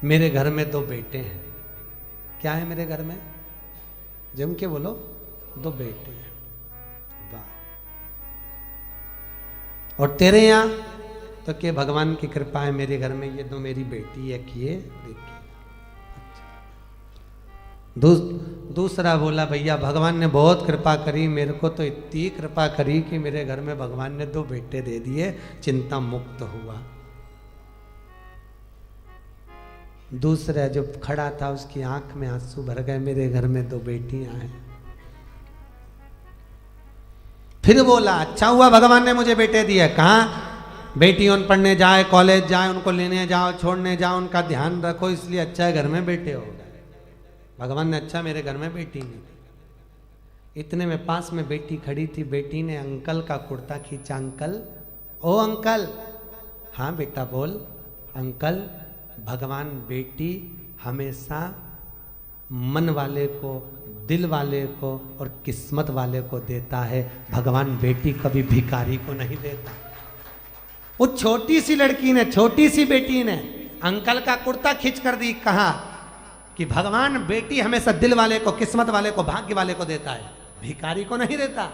मेरे घर में 2 बेटे हैं। क्या है मेरे घर में? जम के बोलो, 2 बेटे हैं। वाह। और तेरे यहां तो क्या भगवान की कृपा है, मेरे घर में ये 2 मेरी बेटी है किए देखिए। दूसरा बोला भैया भगवान ने बहुत कृपा करी, मेरे को तो इतनी कृपा करी कि मेरे घर में भगवान ने 2 बेटे दे दिए, चिंता मुक्त हुआ। दूसरा जो खड़ा था उसकी आंख में आंसू भर गए, मेरे घर में 2 बेटियां हैं। फिर बोला अच्छा हुआ भगवान ने मुझे बेटे दिए। कहाँ? बेटियों पढ़ने जाए, कॉलेज जाए, उनको लेने जाओ, छोड़ने जाओ, उनका ध्यान रखो, इसलिए अच्छा है घर में बेटे हो गए। भगवान ने अच्छा मेरे घर में बेटी नहीं दी। इतने में पास में बेटी खड़ी थी, बेटी ने अंकल का कुर्ता खींचा। अंकल, ओ अंकल। हाँ बेटा बोल। अंकल, भगवान बेटी हमेशा मन वाले को, दिल वाले को और किस्मत वाले को देता है, भगवान बेटी कभी भिखारी को नहीं देता। वो छोटी सी लड़की ने, छोटी सी बेटी ने अंकल का कुर्ता खींच कर दी, कहा कि भगवान बेटी हमेशा दिल वाले को, किस्मत वाले को, भाग्य वाले को देता है, भिखारी को नहीं देता।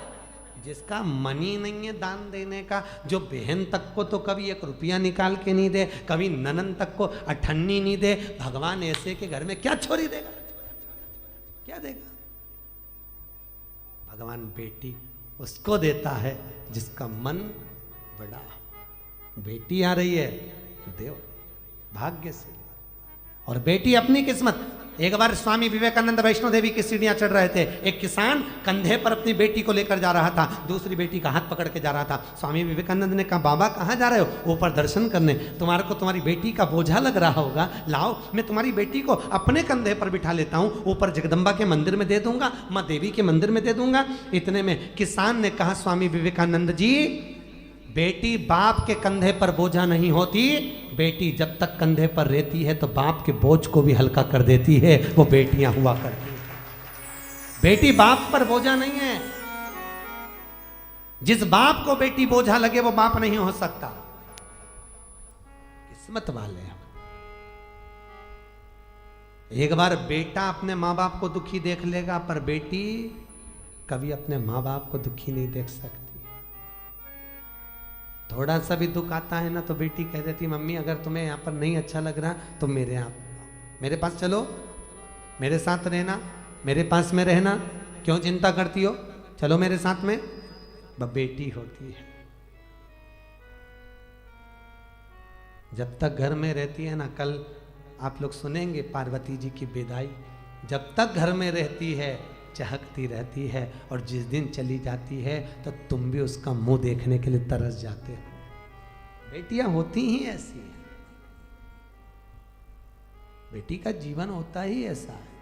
जिसका मन ही नहीं है दान देने का, जो बहन तक को तो कभी 1 रुपया निकाल के नहीं दे, कभी ननन तक को अठन्नी नहीं दे, भगवान ऐसे के घर में क्या छोरी देगा? क्या देगा? भगवान बेटी उसको देता है जिसका मन बड़ा। बेटी आ रही है, देव भाग्य से। और बेटी अपनी किस्मत। एक बार स्वामी विवेकानंद वैष्णो देवी की सीढ़ियां चढ़ रहे थे, एक किसान कंधे पर अपनी बेटी को लेकर जा रहा था, दूसरी बेटी का हाथ पकड़ के जा रहा था। स्वामी विवेकानंद ने कहा बाबा कहाँ जा रहे हो? ऊपर दर्शन करने। तुम्हारे को तुम्हारी बेटी का बोझा लग रहा होगा, लाओ मैं तुम्हारी बेटी को अपने कंधे पर बिठा लेता हूँ, ऊपर जगदम्बा के मंदिर में दे दूंगा, माँ देवी के मंदिर में दे दूंगा। इतने में किसान ने कहा स्वामी विवेकानंद जी, बेटी बाप के कंधे पर बोझा नहीं होती, बेटी जब तक कंधे पर रहती है तो बाप के बोझ को भी हल्का कर देती है, वो बेटियां हुआ करती हैं। बेटी बाप पर बोझा नहीं है। जिस बाप को बेटी बोझा लगे वो बाप नहीं हो सकता। किस्मत वाले हैं। एक बार बेटा अपने माँ बाप को दुखी देख लेगा, पर बेटी कभी अपने माँ बाप को दुखी नहीं देख सकती। थोड़ा सा भी दुख आता है ना तो बेटी कह देती मम्मी अगर तुम्हें यहाँ पर नहीं अच्छा लग रहा तो मेरे पास चलो, मेरे साथ रहना, मेरे पास में रहना, क्यों चिंता करती हो, चलो मेरे साथ में। बेटी होती है जब तक घर में रहती है ना, कल आप लोग सुनेंगे पार्वती जी की विदाई, जब तक घर में रहती है चहकती रहती है, और जिस दिन चली जाती है तो तुम भी उसका मुंह देखने के लिए तरस जाते हो। बेटियां होती ही ऐसी हैं, बेटी का जीवन होता ही ऐसा है।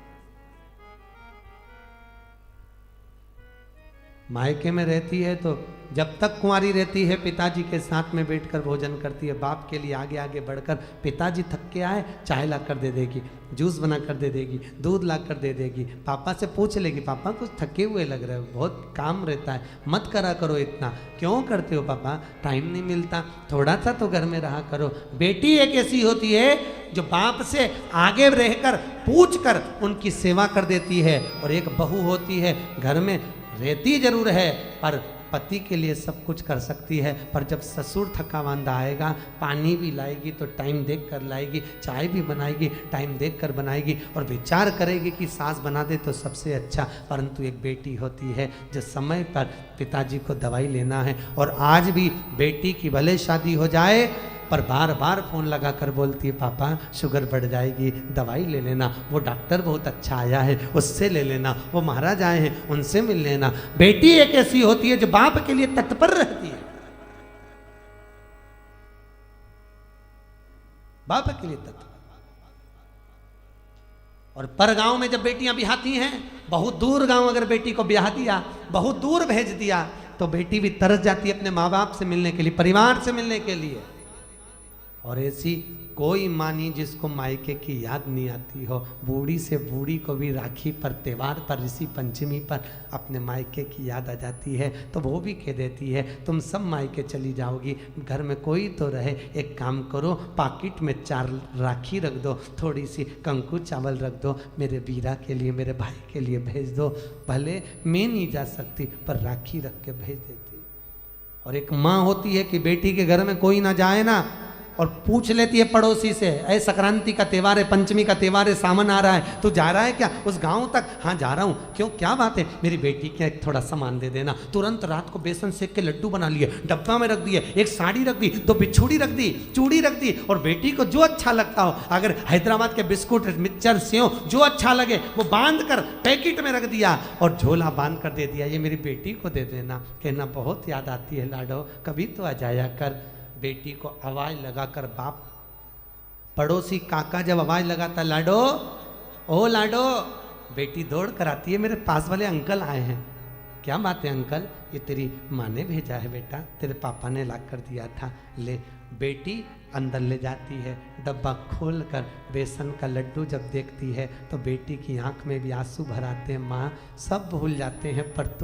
मायके में रहती है तो जब तक कुंवारी रहती है पिताजी के साथ में बैठकर भोजन करती है, बाप के लिए आगे आगे बढ़कर, पिताजी थक के आए चाय ला कर दे देगी, जूस बना कर दे देगी, दूध ला कर दे देगी, पापा से पूछ लेगी पापा कुछ थके हुए लग रहे हो, बहुत काम रहता है, मत करा करो इतना, क्यों करते हो पापा, टाइम नहीं मिलता, थोड़ा सा तो घर में रहा करो। बेटी एक ऐसी होती है जो बाप से आगे रहकर पूछ कर उनकी सेवा कर देती है, और एक बहू होती है घर में रहती जरूर है पर पति के लिए सब कुछ कर सकती है, पर जब ससुर थका मांदा आएगा पानी भी लाएगी तो टाइम देख कर लाएगी, चाय भी बनाएगी टाइम देख कर बनाएगी, और विचार करेगी कि सास बना दे तो सबसे अच्छा। परंतु एक बेटी होती है जो समय पर पिताजी को दवाई लेना है, और आज भी बेटी की भले शादी हो जाए पर बार बार फोन लगा कर बोलती है पापा शुगर बढ़ जाएगी, दवाई ले लेना, वो डॉक्टर बहुत अच्छा आया है उससे ले लेना, वो महाराज आए हैं उनसे मिल लेना। बेटी एक ऐसी होती है जो बाप के लिए तत्पर रहती है, बाप के लिए तत्पर। और पर गांव में जब बेटियां ब्याहती हैं, बहुत दूर गांव अगर बेटी को ब्याह दिया, बहुत दूर भेज दिया, तो बेटी भी तरस जाती है अपने माँ बाप से मिलने के लिए, परिवार से मिलने के लिए। और ऐसी कोई माँ नहीं जिसको मायके की याद नहीं आती हो। बूढ़ी से बूढ़ी को भी राखी पर, त्यौहार पर, ऋषि पंचमी पर अपने मायके की याद आ जाती है, तो वो भी कह देती है तुम सब मायके चली जाओगी, घर में कोई तो रहे, एक काम करो पाकिट में 4 राखी रख दो, थोड़ी सी कंकु चावल रख दो, मेरे वीरा के लिए, मेरे भाई के लिए भेज दो। भले मैं नहीं जा सकती पर राखी रख के भेज देती। और एक माँ होती है कि बेटी के घर में कोई ना जाए ना, और पूछ लेती है पड़ोसी से, ऐ संक्रांति का त्यौहार है, पंचमी का त्यौहार है, सामान आ रहा है, तू जा रहा है क्या उस गांव तक? हाँ जा रहा हूँ। क्यों, क्या बात है? मेरी बेटी के थोड़ा सामान दे देना। तुरंत रात को बेसन सेक के लड्डू बना लिए, डब्बा में रख दिए, एक साड़ी रख दी, 2 बिछुड़ी रख दी, चूड़ी रख दी, और बेटी को जो अच्छा लगता हो, अगर हैदराबाद के बिस्कुट, मिक्सचर, सेव जो अच्छा लगे वो बांध कर पैकेट में रख दिया और झोला बांध कर दे दिया, ये मेरी बेटी को दे देना। कहना बहुत याद आती है लाडो, कभी तो आ जाया कर। बेटी को आवाज लगाकर बाप, पड़ोसी काका जब आवाज लगाता लाडो, ओ लाडो, बेटी दौड़ कर आती है, मेरे पास वाले अंकल आए हैं। क्या बात है अंकल? ये तेरी माँ ने भेजा है बेटा, तेरे पापा ने ला कर दिया था, ले। बेटी अंदर ले जाती है, डब्बा खोल कर बेसन का लड्डू जब देखती है तो बेटी की आंख में भी आंसू भर आते हैं। माँ सब भूल जाते हैं पर तू